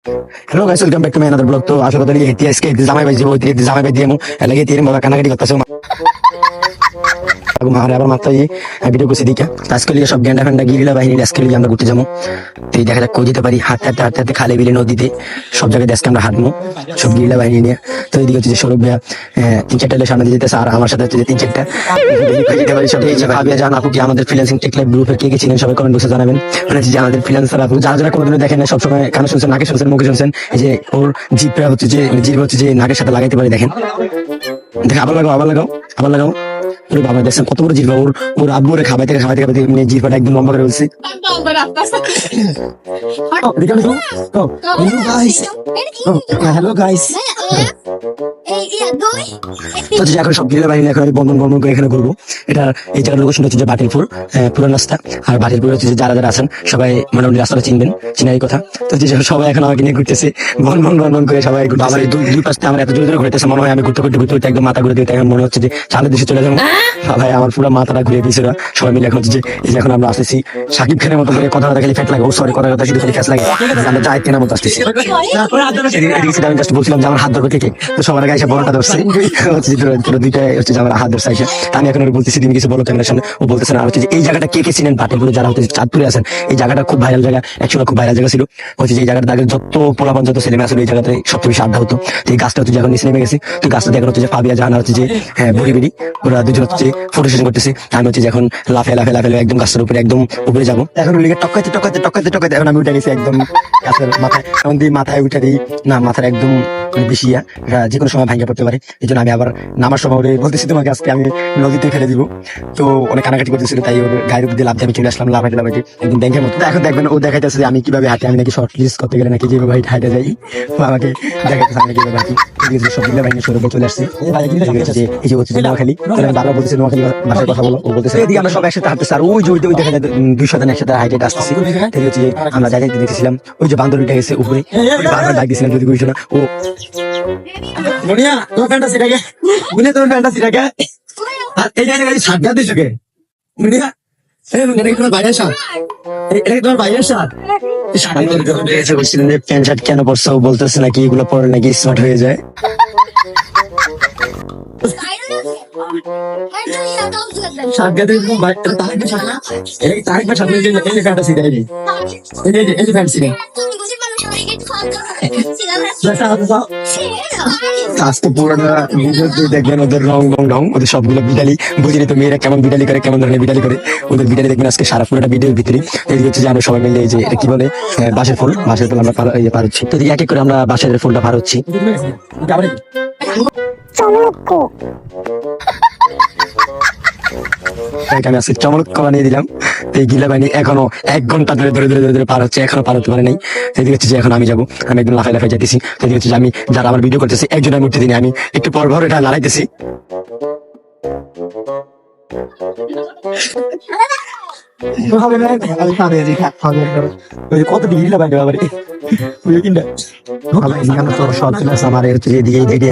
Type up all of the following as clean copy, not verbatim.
Hello guys, welcome back to my another blog. তো আসলে তো এই আজকে জামাই ভাই যাবো, জামাই ভাই দিয়ে লাগে তিন বাবা কানাকাটি করতেছে মারে আবার মাথায় ভিডিও করছি দিকে আজকে লিগে সব গেন্ডা ফেন্ডা গিরিলা বাহিনী আজকে লিগে আমরা ঘুরতে যাবো। তো এই দেখা যাক কই যেতে পারি, হাঁটতে হাঁটতে হাঁটতে হাঁটতে খালে বিলে নদীতে সব জায়গায় দেশকে আমরা হাঁটবো সব গিরিলা বাহিনী নিয়ে। তো এইদিকে হচ্ছে যে সৌরভ ভাইয়া 3-4টা সামনে দিয়ে যেতেছে, আর আমার সাথে হচ্ছে যে 3-4টা যেতে পারি সব। এই যে ভাবিয়া জান আপু কি আমাদের ফ্রিল্যান্সিং টেক লাইভ গ্রুপে কে কে ছিলেন সবাই কমেন্ট বক্সে জানাবেন। মানে হচ্ছে যে আমাদের ফ্রিল্যান্সার আপু যারা যারা কোনোদিনও দেখেন না, সবসময় কানে শুনছেন, নাকে শুনছেন, মুখে শুনছেন, এই যে ওর জিপটা হচ্ছে যে জিপ হচ্ছে যে নাকের সাথে লাগাইতে পারি। দেখেন দেখেন, আবার লাগাও আবার লাগাও আবার লাগাও। ওরে বাবা দেখছেন কত বড় জিরবা, ওর ওর আব্বু ওরে খাবাইতে খাবাইতে খাবাইতে জিরবাটা একদম লম্বা করে বলছে। হ্যালো গাইস, তো এখন সব গিরিলা বাহিনী এখন বন্ধন বন্ধন করে এখানে ঘুরবো। এটা এই জায়গার লোকেশন হচ্ছে যে বাটিলপুর পুরান রাস্তা। আর বাটিলপুর হচ্ছে যে যারা যারা আছেন সবাই মোটামুটি রাস্তাটা চিনবেন, চিনারই কথা। তো যে সবাই এখন আমাকে নিয়ে ঘুরতেছে বন বন বন বন করে সবাই। আমার দুই পাশে আমার এত জোরে জোরে ঘুরতেছে, মনে হয় আমি ঘুরতে ঘুরতে ঘুরতে ঘুরতে একদম মাথা ঘুরে দিতে এখন মনে হচ্ছে যে সামনের দেশে চলে যাবো। ভাই আমার পুরো মাথাটা ঘুরে দিয়েছিল সবাই মিলে। এখন হচ্ছে যে এই যে এখন আমরা আসতেছি সাকিব খানের মতো করে কথা খালি ফেট লাগে, ও সরি কথা কথা শুধু খালি ফ্যাস লাগে, আমরা যাই কেনার মতো আসতেছি। আমি জাস্ট বলছিলাম যে আমার হাত ধরবে কে, তো সবার আগে এসে বড়টা ধরছে দুইটা হচ্ছে যে আমার হাত ধরছে এসে। আমি এখন ওর বলতেছি তুমি কিছু বলো ক্যামেরার সামনে, ও বলতেছে না। আর হচ্ছে যে এই জায়গাটা কে কে চিনেন বাটিলপুরে যারা হচ্ছে চাঁদপুরে আছেন, এই জায়গাটা খুব ভাইরাল জায়গা, একসময় খুব ভাইরাল জায়গা ছিল। হচ্ছে যে এই জায়গাটা আগে যত পোলাপান যত ছেলে মেয়ে আসলে এই জায়গাতে সবচেয়ে বেশি আড্ডা হতো। তো এই গাছটা হচ্ছে যখন নিচে নেমে গেছে, তো গাছটা দেখেন হচ্ছে যে ফাবিয়া জাহানা হচ্ছে যে বুড়ি বিড়ি ওরা দুজন হচ্ছে ফটো সেশন করতেছে। আমি হচ্ছে যখন লাফে লাফে লাফে একদম গাছের উপরে একদম উপরে যাবো, এখন ওর লিগে টকাইতে টকাইতে টকাইতে টকাইতে এখন আমি উঠে গেছি একদম গাছের মাথায়। এমন দিয়ে মাথায় উঠে দিই না, মাথার একদম বেশি যে কোনো সময় ভাঙে পড়তে পারে। এই জন্য আমি আবার নামার সময় বলতেছি তোমাকে আজকে আমি নদীতে ফেলে দিব। তো অনেক কানাকাটি করতেছিল, তাই ওর গায়ের উপর দিয়ে লাভ দিয়ে আমি চলে আসলাম লাফাইতে লাফাইতে একদম ব্যাংকের মতো। এখন দেখবেন ও দেখাইতেছে যে আমি কিভাবে হাঁটি, আমি নাকি শর্ট রিলিজ করতে গেলে নাকি যেভাবে হাইটে যাই ও আমাকে দেখাইতেছে আমি কিভাবে হাঁটি। সব মিলে বাহিনী সৌরভ চলে আসছে। এই যে হচ্ছে নোয়াখালী, বারবার বলতেছে নোয়াখালী ভাষায় কথা বলো, ও বলতেছে এদিকে আমরা সব একসাথে হাঁটতেছি। আর ওই যে ওই দেখা যায় 200 জন একসাথে হাইটে আসতেছি। তাই হচ্ছে আমরা যাই যাইতে দেখেছিলাম ওই যে বান্দর উঠে গেছে উপরে, বারবার ডাক দিয়েছিলাম যদি বুঝছো না। ও মনিয়া তোর ফ্যান্টাসি টাকে বুঝলে, তোর ফ্যান্টাসি টাকে আর এই জায়গায় সাজ্ঞা দিছো কে মনিয়া? এটা তোমার ভাইয়ের সাথ, এটা তোমার ভাইয়ের সাথ। প্যান্ট শার্ট কেন পরছো, বলতেছে নাকি এগুলো পরে নাকি স্মার্ট হয়ে যায়। দেখবেন ওদের রং রং রং ওদের সবগুলো বিড়ালি, বুঝিনি তো মেয়েরা কেমন বিড়ালি করে, কেমন ধরনের বিড়ালি করে। ওদের বিড়ালি দেখবেন আজকে সারা পুরোটা ভিডিওর ভিতরে। এদিকে হচ্ছে যে আমরা সবাই মিলে এই যে এটা কি বলে বাঁশের ফুল, বাঁশের ফুল আমরা পার হচ্ছি। তো এক এক করে আমরা বাঁশের ফুলটা পার হচ্ছি। আমি আজকে চমক বানিয়ে দিলাম। এই গিলা বাহিনী এখনো 1 ঘন্টা ধরে ধরে ধরে ধরে পার হচ্ছে, এখনো পার হতে পারে নাই। সেদিকে হচ্ছে যে এখন আমি যাবো, আমি একদম লাফাই লাফাই যাইতেছি। সেদিকে হচ্ছে যে আমি যারা আমার ভিডিও করতেছি একজন আমি উঠতে দিনে আমি একটু পর ভর এটা লড়াইতেছি। কত ডিগ্রি লাগাই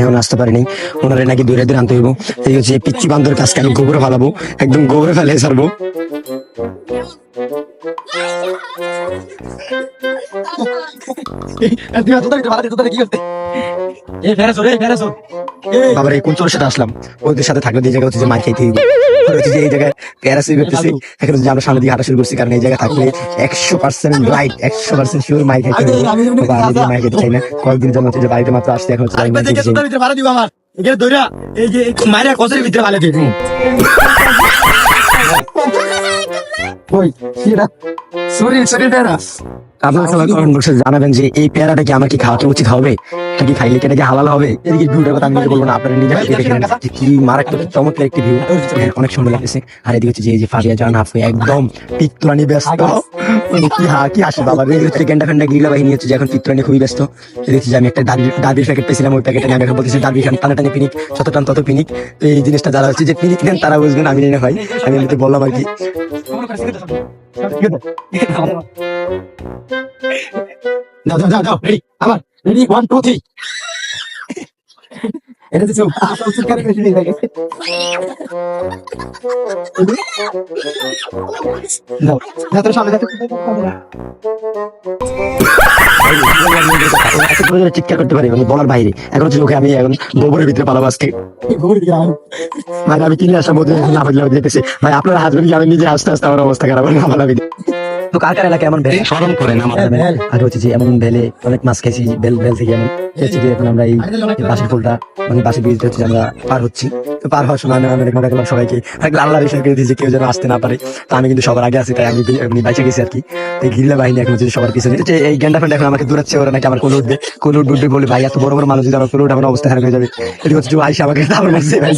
এখন আসতে পারিনি, ওনারা নাকি দূরে দূরে আনতে হইব। এই হচ্ছে পিচ্ছি বান্ধবের কাজকে আমি গোবরে ফেলাবো, একদম গোবরে ফেলে ছাড়বো। বাবার এই কোন চোরের সাথে আসলাম, ওদের সাথে থাকলে যে জায়গা হচ্ছে যে মার খাইতে হইব। এই জায়গায় প্যারাসি করতেছি এখন যে আমরা সামনে দিকে হাঁটা শুরু করছি, কারণ এই জায়গায় থাকলে 100% রাইট 100% শিওর মাই খাইতে হবে। আমি মাই খেতে চাই না, কয়েকদিন জন্য হচ্ছে যে বাড়িতে মাত্র আসতে এখন হচ্ছে আপনারা সবাই কমেন্ট বক্সে জানাবেন যে এই পেয়ারাটা কি আমার কি খাওয়া উচিত হবে, এটা কি খাইলে এটা কি হালাল হবে। এদিকে ভিউটার কথা আমি বলবো না, আপনারা নিজে দেখেন কি মারাত্মক চমৎকার একটি ভিউ, অনেক সুন্দর লাগতেছে। আর এদিকে হচ্ছে যে ফাবিয়া জান হাফু একদম পিত্রানি ব্যস্ত, কি আসে বাবা গেন্ডা ফেন্ডা গিরিলা বাহিনী হচ্ছে যে এখন পিত্রানি খুবই ব্যস্ত। দেখছি যে আমি একটা দাবির প্যাকেট পেয়েছিলাম, ওই প্যাকেটে আমি এখন বলতেছি দাবি খান টানা টানি পিনিক, যত টান তত পিনিক। তো এই জিনিসটা যারা হচ্ছে যে পিনিক নেন তারা বুঝবেন, আমি নেই হয় আমি এমনিতে বললাম আর কি। যাও যাও যাও যাও রেডি, আমার রেডি 1 2 3 এটা তো চুপ আসল চিৎকারে বেশি হয়ে গেছে দাও না তোর সামনে দেখো চিৎকার করতে পারি মানে বলার বাইরে এখন হচ্ছে লোকে আমি এখন গোবরের ভিতরে পালাবো আজকে মানে আমি কিনে আসার মধ্যে না বদলে যেতেছি ভাই আপনার হাজবেন্ড কি আমি নিজে আস্তে আস্তে আমার অবস্থা খারাপ না পালাবি তো কার কার এলাকা এমন ভেলে স্মরণ করেন আমার আগে হচ্ছে যে এমন ভেলে অনেক মাছ খেয়েছি বেল বেল থেকে এমন খেয়েছি যে এখন আমরা এই বাঁশের ফুলটা মানে বাঁশের ব্রিজটা হচ্ছে আমরা পার হচ্ছি তো পার হওয়ার সময় আমি অনেক মজা করলাম সবাইকে আল্লাহ রেশন করে দিয়েছি কেউ যেন আসতে না পারে তো আমি কিন্তু সবার আগে আছি তাই আমি এমনি বাইচে গেছি আর কি তো গিরিলা বাহিনী এখন হচ্ছে সবার পিছনে যে এই গেন্ডা ফ্রেন্ড এখন আমাকে দূরাচ্ছে ওরা নাকি আমার কোলে উঠবে কোলে উঠবে বলে ভাই এত বড় বড় মানুষ যদি আমার কোলে উঠে আমার অবস্থা খারাপ হয়ে যাবে এটা হচ্ছে যে আইসা আমাকে দাবার মারছে ভাই